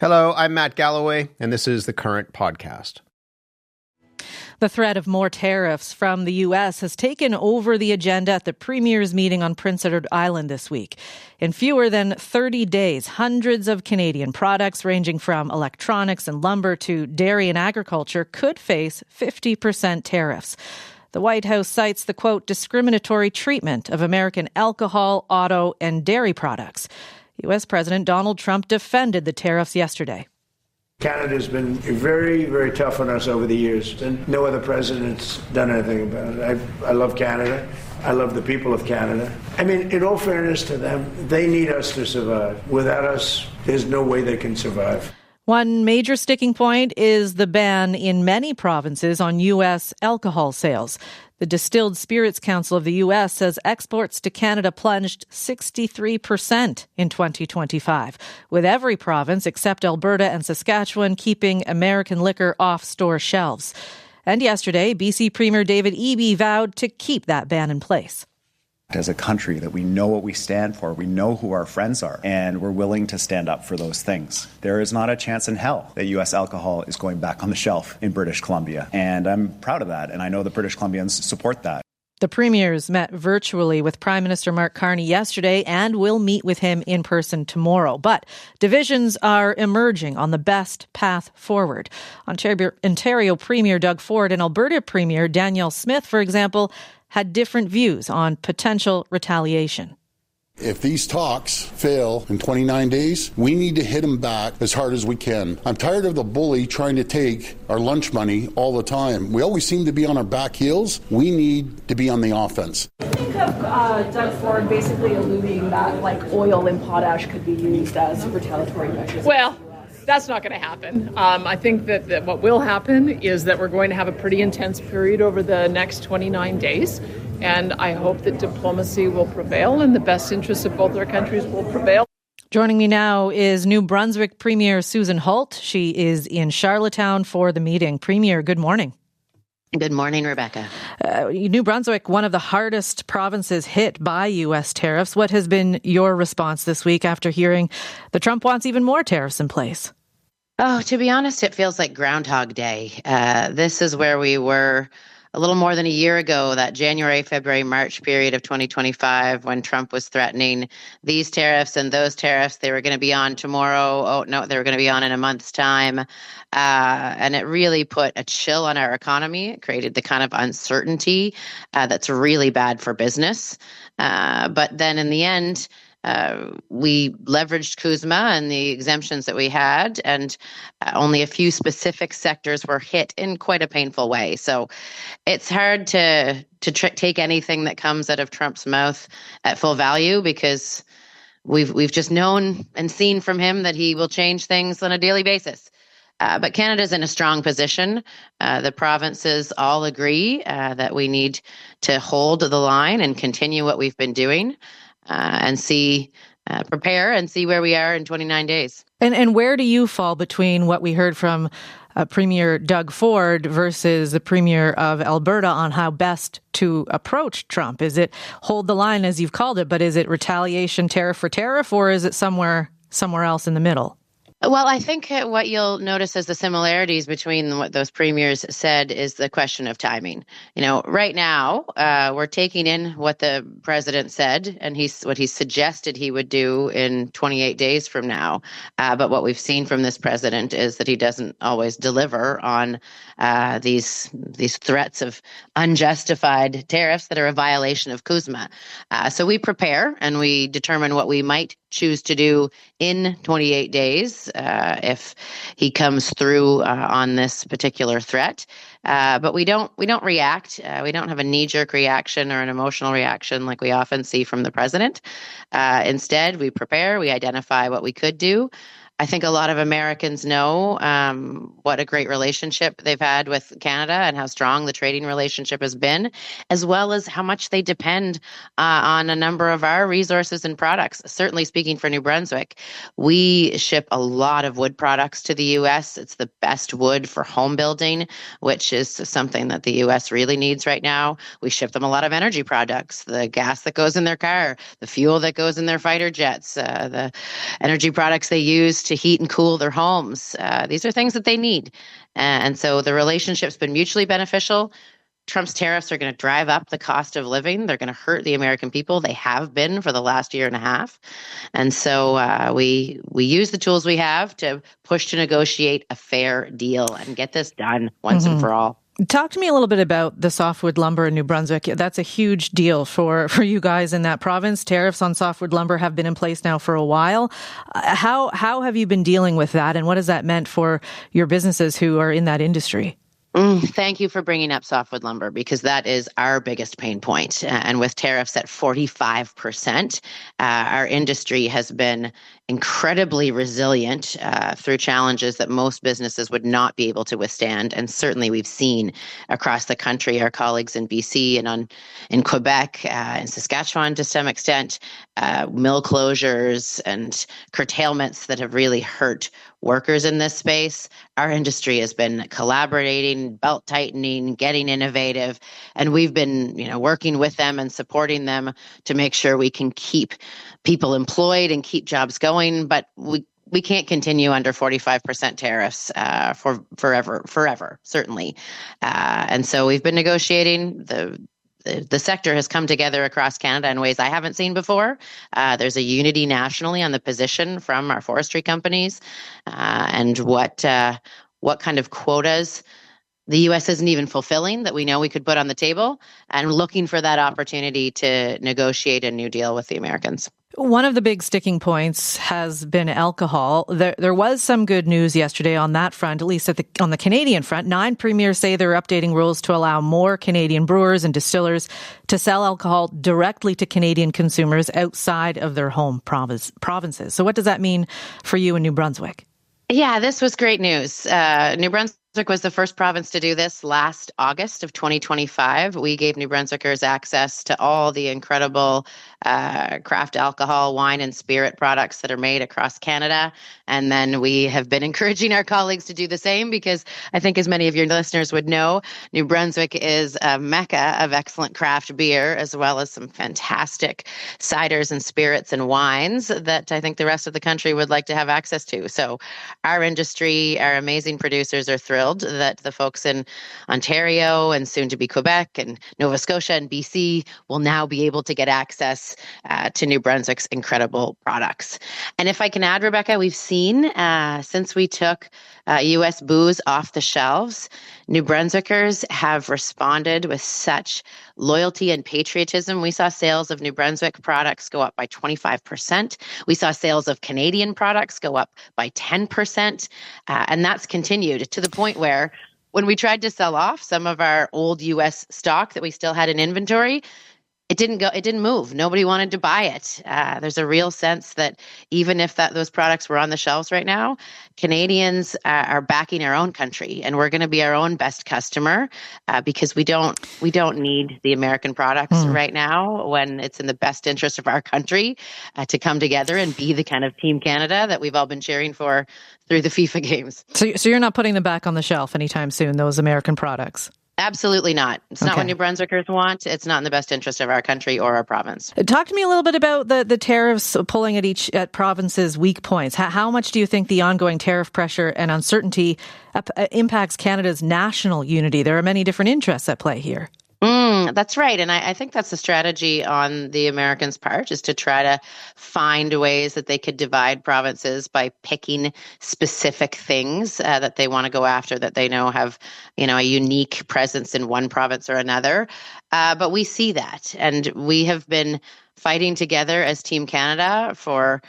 Hello, I'm Matt Galloway, and this is the Current Podcast. The threat of more tariffs from the U.S. has taken over the agenda at the Premier's meeting on Prince Edward Island this week. In fewer than 30 days, hundreds of Canadian products ranging from electronics and lumber to dairy and agriculture could face 50% tariffs. The White House cites the, quote, discriminatory treatment of American alcohol, auto, and dairy products. U.S. President Donald Trump defended the tariffs yesterday. Canada's been very, very tough on us over the years, and no other president's done anything about it. I love Canada. I love the people of Canada. I mean, in all fairness to them, they need us to survive. Without us, there's no way they can survive. One major sticking point is the ban in many provinces on U.S. alcohol sales. The Distilled Spirits Council of the U.S. says exports to Canada plunged 63% in 2025, with every province except Alberta and Saskatchewan keeping American liquor off store shelves. And yesterday, BC Premier David Eby vowed to keep that ban in place. As a country, that we know what we stand for, we know who our friends are, and we're willing to stand up for those things. There is not a chance in hell that U.S. alcohol is going back on the shelf in British Columbia, and I'm proud of that, and I know the British Columbians support that. The premiers met virtually with Prime Minister Mark Carney yesterday and will meet with him in person tomorrow. But divisions are emerging on the best path forward. Ontario Premier Doug Ford and Alberta Premier Danielle Smith, for example, had different views on potential retaliation. If these talks fail in 29 days, we need to hit them back as hard as we can. I'm tired of the bully trying to take our lunch money all the time. We always seem to be on our back heels. We need to be on the offense. I think of Doug Ford basically alluding that oil and potash could be used as retaliatory measures. Well, that's not going to happen. I think that what will happen is that we're going to have a pretty intense period over the next 29 days. And I hope that diplomacy will prevail and the best interests of both our countries will prevail. Joining me now is New Brunswick Premier Susan Holt. She is in Charlottetown for the meeting. Premier, good morning. Good morning, Rebecca. New Brunswick, one of the hardest provinces hit by U.S. tariffs. What has been your response this week after hearing that Trump wants even more tariffs in place? Oh, to be honest, it feels like Groundhog Day. This is where we were a little more than a year ago, that January, February, March period of 2025, when Trump was threatening these tariffs and those tariffs. They were going to be on tomorrow. Oh, no, they were going to be on in a month's time. And it really put a chill on our economy. It created the kind of uncertainty that's really bad for business. But then in the end, we leveraged CUSMA and the exemptions that we had, and only a few specific sectors were hit in quite a painful way. So it's hard to take anything that comes out of Trump's mouth at full value, because we've just known and seen from him that he will change things on a daily basis. But Canada's in a strong position. The provinces all agree that we need to hold the line and continue what we've been doing. And prepare and see where we are in 29 days. And where do you fall between what we heard from Premier Doug Ford versus the Premier of Alberta on how best to approach Trump? Is it hold the line, as you've called it, but is it retaliation, tariff for tariff, or is it somewhere else in the middle? Well, I think what you'll notice as the similarities between what those premiers said is the question of timing. Right now, we're taking in what the president said and what he suggested he would do in 28 days from now. But what we've seen from this president is that he doesn't always deliver on these threats of unjustified tariffs that are a violation of CUSMA. So we prepare and we determine what we might choose to do in 28 days if he comes through on this particular threat. But we don't react. We don't have a knee-jerk reaction or an emotional reaction like we often see from the president. Instead, we prepare, we identify what we could do. I think a lot of Americans know what a great relationship they've had with Canada and how strong the trading relationship has been, as well as how much they depend on a number of our resources and products. Certainly speaking for New Brunswick, we ship a lot of wood products to the U.S. It's the best wood for home building, which is something that the U.S. really needs right now. We ship them a lot of energy products, the gas that goes in their car, the fuel that goes in their fighter jets, the energy products they use to to heat and cool their homes. These are things that they need. And so the relationship's been mutually beneficial. Trump's tariffs are going to drive up the cost of living. They're going to hurt the American people. They have been for the last year and a half. And so we use the tools we have to push to negotiate a fair deal and get this done once and for all. Talk to me a little bit about the softwood lumber in New Brunswick. That's a huge deal for you guys in that province. Tariffs on softwood lumber have been in place now for a while. How have you been dealing with that, and what has that meant for your businesses who are in that industry? Thank you for bringing up softwood lumber, because that is our biggest pain point. And with tariffs at 45%, our industry has been incredibly resilient through challenges that most businesses would not be able to withstand. And certainly we've seen across the country, our colleagues in BC and in Quebec and Saskatchewan to some extent, mill closures and curtailments that have really hurt workers in this space. Our industry has been collaborating, belt tightening, getting innovative, and we've been, working with them and supporting them to make sure we can keep people employed and keep jobs going. But we can't continue under 45% tariffs for forever, certainly. And so we've been negotiating. The sector has come together across Canada in ways I haven't seen before. There's a unity nationally on the position from our forestry companies and what kind of quotas the U.S. isn't even fulfilling that we know we could put on the table, and looking for that opportunity to negotiate a new deal with the Americans. One of the big sticking points has been alcohol. There was some good news yesterday on that front, at least on the Canadian front. 9 premiers say they're updating rules to allow more Canadian brewers and distillers to sell alcohol directly to Canadian consumers outside of their home provinces. So what does that mean for you in New Brunswick? Yeah, this was great news. New Brunswick was the first province to do this last August of 2025. We gave New Brunswickers access to all the incredible craft alcohol, wine, and spirit products that are made across Canada. And then we have been encouraging our colleagues to do the same, because I think, as many of your listeners would know, New Brunswick is a mecca of excellent craft beer, as well as some fantastic ciders and spirits and wines that I think the rest of the country would like to have access to. So our industry, our amazing producers are thrilled that the folks in Ontario and soon to be Quebec and Nova Scotia and BC will now be able to get access to New Brunswick's incredible products. And if I can add, Rebecca, we've seen since we took U.S. booze off the shelves, New Brunswickers have responded with such loyalty and patriotism. We saw sales of New Brunswick products go up by 25%. We saw sales of Canadian products go up by 10%. And that's continued to the point where when we tried to sell off some of our old U.S. stock that we still had in inventory, it didn't move. Nobody wanted to buy it. There's a real sense that even if those products were on the shelves right now, Canadians are backing our own country, and we're going to be our own best customer because we don't need the American products right now, when it's in the best interest of our country to come together and be the kind of Team Canada that we've all been cheering for through the FIFA games. So you're not putting them back on the shelf anytime soon, those American products? Absolutely not. It's not what New Brunswickers want. It's not in the best interest of our country or our province. Talk to me a little bit about the tariffs pulling at provinces' weak points. How much do you think the ongoing tariff pressure and uncertainty impacts Canada's national unity? There are many different interests at play here. That's right. And I think that's a strategy on the Americans' part, is to try to find ways that they could divide provinces by picking specific things that they want to go after, that they know have, a unique presence in one province or another. But we see that. And we have been fighting together as Team Canada for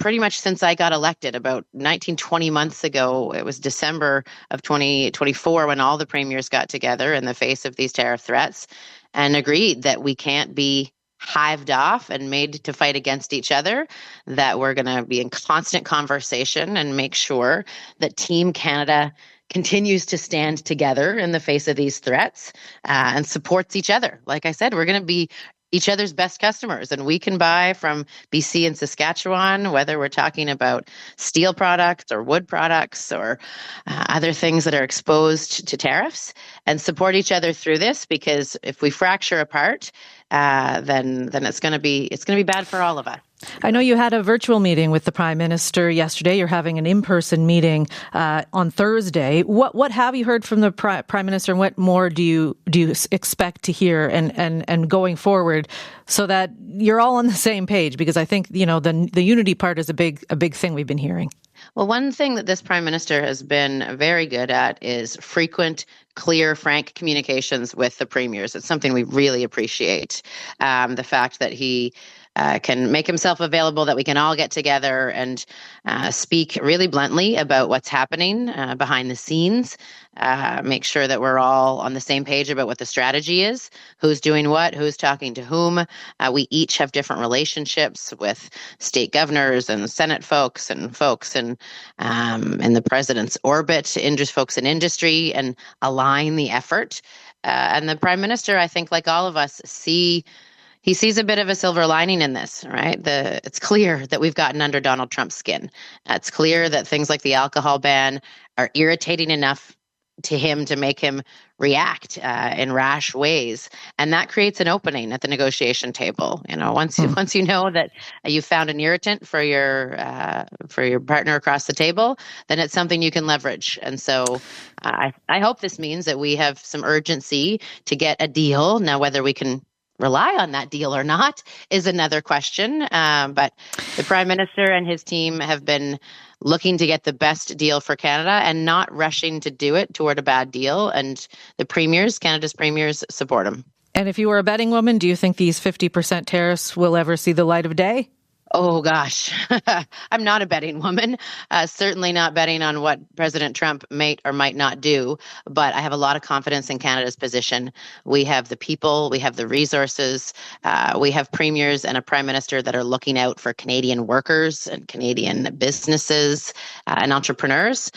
pretty much since I got elected about 20 months ago. It was December of 2024 when all the premiers got together in the face of these tariff threats and agreed that we can't be hived off and made to fight against each other, that we're going to be in constant conversation and make sure that Team Canada continues to stand together in the face of these threats and supports each other. Like I said, we're going to be each other's best customers, and we can buy from BC and Saskatchewan, whether we're talking about steel products or wood products or other things that are exposed to tariffs, and support each other through this, because if we fracture apart, then it's going to be bad for all of us. I know you had a virtual meeting with the Prime Minister yesterday. You're having an in-person meeting on Thursday. What have you heard from the Prime Minister, and what more do you expect to hear and going forward, so that you're all on the same page? Because I think the unity part is a big thing we've been hearing. Well, one thing that this Prime Minister has been very good at is frequent, clear, frank communications with the premiers. It's something we really appreciate. The fact that he can make himself available, that we can all get together and speak really bluntly about what's happening behind the scenes, make sure that we're all on the same page about what the strategy is, who's doing what, who's talking to whom. We each have different relationships with state governors and Senate folks and folks in the president's orbit, folks in industry, and align the effort. And the Prime Minister, I think, like all of us, he sees a bit of a silver lining in this, right? It's clear that we've gotten under Donald Trump's skin. It's clear that things like the alcohol ban are irritating enough to him to make him react in rash ways, and that creates an opening at the negotiation table. Once you know that you found an irritant for your partner across the table, then it's something you can leverage. And so I hope this means that we have some urgency to get a deal. Now, whether we can rely on that deal or not is another question. But the Prime Minister and his team have been looking to get the best deal for Canada and not rushing to do it toward a bad deal. And Canada's premiers, support him. And if you were a betting woman, do you think these 50% tariffs will ever see the light of day? Oh, gosh. I'm not a betting woman, certainly not betting on what President Trump might or might not do, but I have a lot of confidence in Canada's position. We have the people, we have the resources, we have premiers and a prime minister that are looking out for Canadian workers and Canadian businesses and entrepreneurs.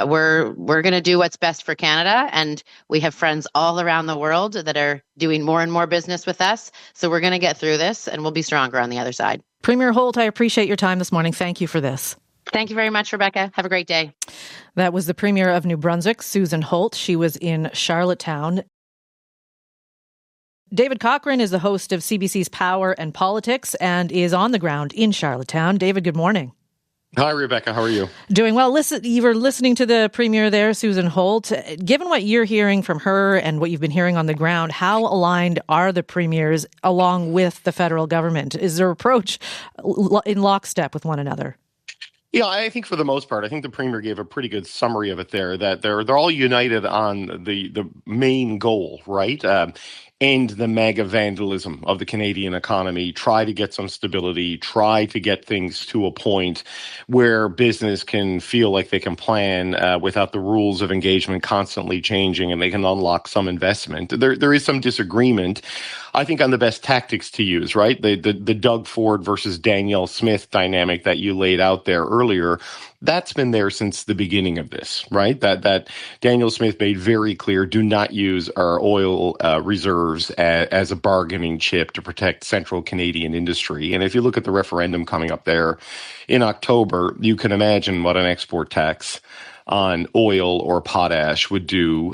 We're going to do what's best for Canada, and we have friends all around the world that are doing more and more business with us. So we're going to get through this, and we'll be stronger on the other side. Premier Holt, I appreciate your time this morning. Thank you for this. Thank you very much, Rebecca. Have a great day. That was the Premier of New Brunswick, Susan Holt. She was in Charlottetown. David Cochrane is the host of CBC's Power and Politics and is on the ground in Charlottetown. David, good morning. Hi, Rebecca. How are you? Doing well. You were listening to the Premier there, Susan Holt. Given what you're hearing from her and what you've been hearing on the ground, how aligned are the premiers along with the federal government? Is their approach in lockstep with one another? Yeah, I think for the most part, I think the Premier gave a pretty good summary of it there, that they're all united on the main goal, right? End the mega vandalism of the Canadian economy, try to get some stability, try to get things to a point where business can feel like they can plan without the rules of engagement constantly changing, and they can unlock some investment. There is some disagreement, I think, on the best tactics to use, right? The Doug Ford versus Danielle Smith dynamic that you laid out there earlier, that's been there since the beginning of this, right? That Danielle Smith made very clear, do not use our oil reserves as a bargaining chip to protect central Canadian industry. And if you look at the referendum coming up there in October, you can imagine what an export tax on oil or potash would do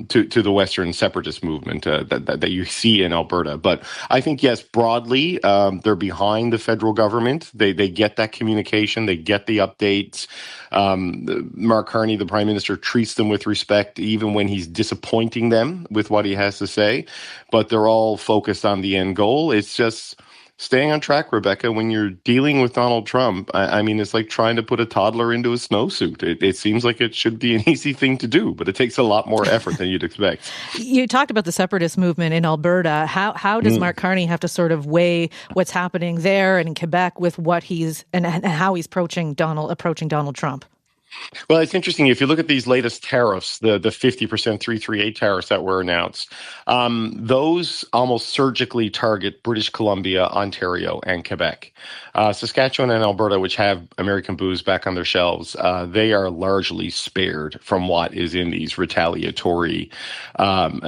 to the Western separatist movement that you see in Alberta. But I think, yes, broadly, they're behind the federal government. They get that communication. They get the updates. Mark Carney, the Prime Minister, treats them with respect, even when he's disappointing them with what he has to say. But they're all focused on the end goal. It's just staying on track, Rebecca. When you're dealing with Donald Trump, I mean, it's like trying to put a toddler into a snowsuit. It seems like it should be an easy thing to do, but it takes a lot more effort than you'd expect. You talked about the separatist movement in Alberta. How does Mark Carney have to sort of weigh what's happening there and in Quebec with what he's and how he's approaching Donald Trump? Well, it's interesting. If you look at these latest tariffs, the 50% 338 tariffs that were announced, those almost surgically target British Columbia, Ontario, and Quebec. Saskatchewan and Alberta, which have American booze back on their shelves, they are largely spared from what is in these retaliatory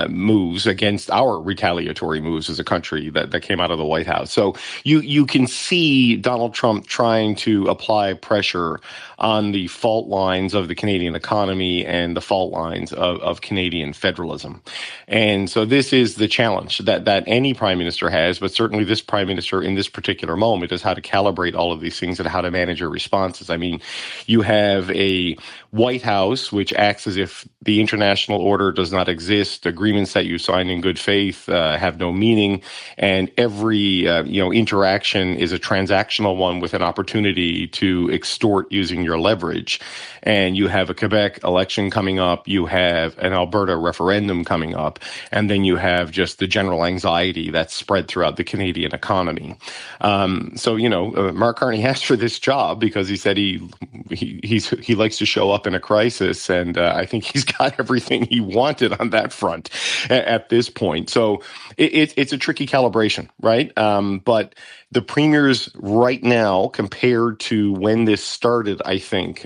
moves against our retaliatory moves as a country that came out of the White House. So you can see Donald Trump trying to apply pressure on the fault lines of the Canadian economy and the fault lines of Canadian federalism. And so this is the challenge that any prime minister has, but certainly this prime minister in this particular moment is how to calibrate all of these things and how to manage your responses. I mean, you have a White House which acts as if the international order does not exist. Agreements that you sign in good faith have no meaning, and every interaction is a transactional one with an opportunity to extort using your leverage. And you have a Quebec election coming up, you have an Alberta referendum coming up, and then you have just the general anxiety that's spread throughout the Canadian economy. Mark Carney asked for this job because he said he likes to show up in a crisis, and I think he's got everything he wanted on that front at this point. So it's a tricky calibration, right? But the premiers right now, compared to when this started, I think,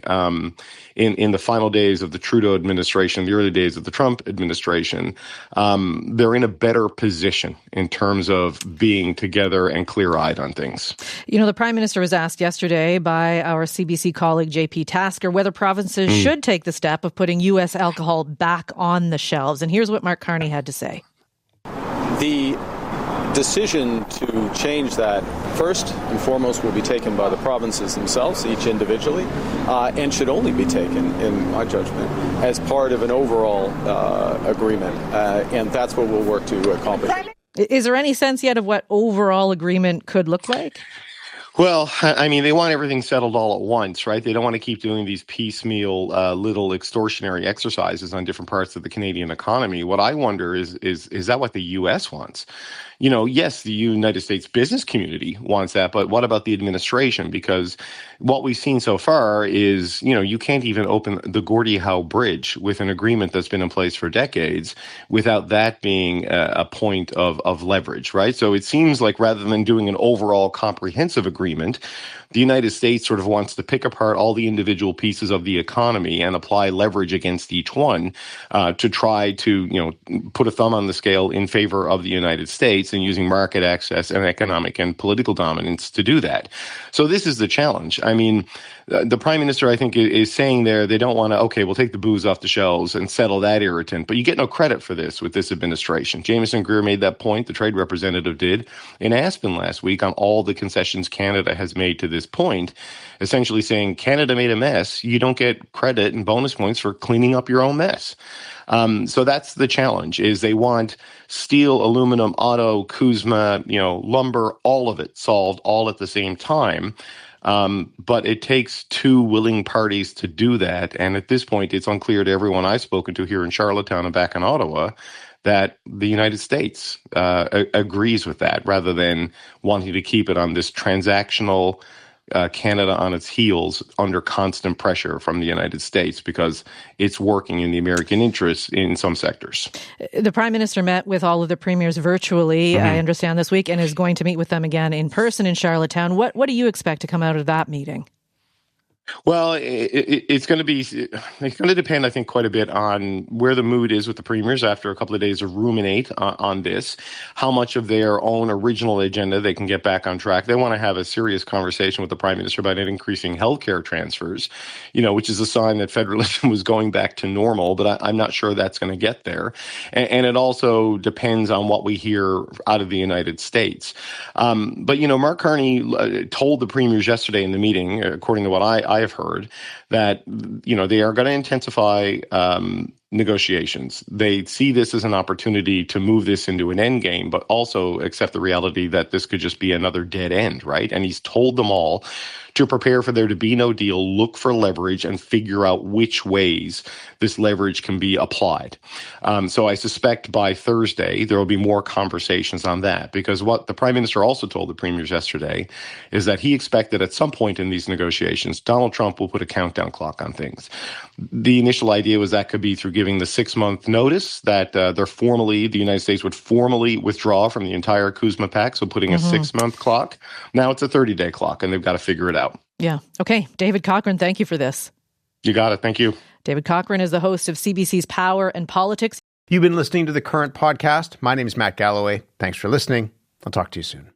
in the final days of the Trudeau administration, the early days of the Trump administration, they're in a better position in terms of being together and clear-eyed on things. You know, the Prime Minister was asked yesterday by our CBC colleague JP Tasker whether provinces should take the step of putting U.S. alcohol back on the shelves. And here's what Mark Carney had to say. The decision to change that, first and foremost, will be taken by the provinces themselves, each individually, and should only be taken, in my judgment, as part of an overall agreement. And that's what we'll work to accomplish. Is there any sense yet of what overall agreement could look like? Well, I mean, they want everything settled all at once, right? They don't want to keep doing these piecemeal little extortionary exercises on different parts of the Canadian economy. What I wonder is that what the U.S. wants? You know, yes, the United States business community wants that, but what about the administration? Because what we've seen so far is, you can't even open the Gordie Howe Bridge with an agreement that's been in place for decades without that being a point of leverage, right? So it seems like rather than doing an overall comprehensive agreement, the United States sort of wants to pick apart all the individual pieces of the economy and apply leverage against each one to try to, put a thumb on the scale in favor of the United States and using market access and economic and political dominance to do that. So this is the challenge. I mean, the Prime Minister, I think, is saying there they don't want to, okay, we'll take the booze off the shelves and settle that irritant. But you get no credit for this with this administration. Jameson Greer made that point, the trade representative did, in Aspen last week on all the concessions Canada has made to this point, essentially saying Canada made a mess. You don't get credit and bonus points for cleaning up your own mess. So that's the challenge, is they want steel, aluminum, auto, CUSMA, lumber, all of it solved all at the same time. But it takes two willing parties to do that. And at this point, it's unclear to everyone I've spoken to here in Charlottetown and back in Ottawa that the United States agrees with that, rather than wanting to keep it on this transactional Canada on its heels under constant pressure from the United States because it's working in the American interests in some sectors. The Prime Minister met with all of the premiers virtually, I understand, this week, and is going to meet with them again in person in Charlottetown. What do you expect to come out of that meeting? Well, it's going to depend, I think, quite a bit on where the mood is with the premiers after a couple of days of ruminate on this, how much of their own original agenda they can get back on track. They want to have a serious conversation with the Prime Minister about increasing healthcare transfers, which is a sign that federalism was going back to normal, but I'm not sure that's going to get there. And it also depends on what we hear out of the United States. But Mark Carney told the premiers yesterday in the meeting, according to what I have heard, that they are going to intensify negotiations. They see this as an opportunity to move this into an end game, but also accept the reality that this could just be another dead end, right? And he's told them all to prepare for there to be no deal, look for leverage, and figure out which ways this leverage can be applied. So I suspect by Thursday, there will be more conversations on that, because what the Prime Minister also told the premiers yesterday is that he expected at some point in these negotiations, Donald Trump will put a countdown clock on things. The initial idea was that could be through giving the 6-month notice that the United States would formally withdraw from the entire CUSMA pact, so putting a 6-month clock. Now it's a 30-day clock, and they've got to figure it out. Yeah. Okay. David Cochrane, thank you for this. You got it. Thank you. David Cochrane is the host of CBC's Power and Politics. You've been listening to The Current podcast. My name is Matt Galloway. Thanks for listening. I'll talk to you soon.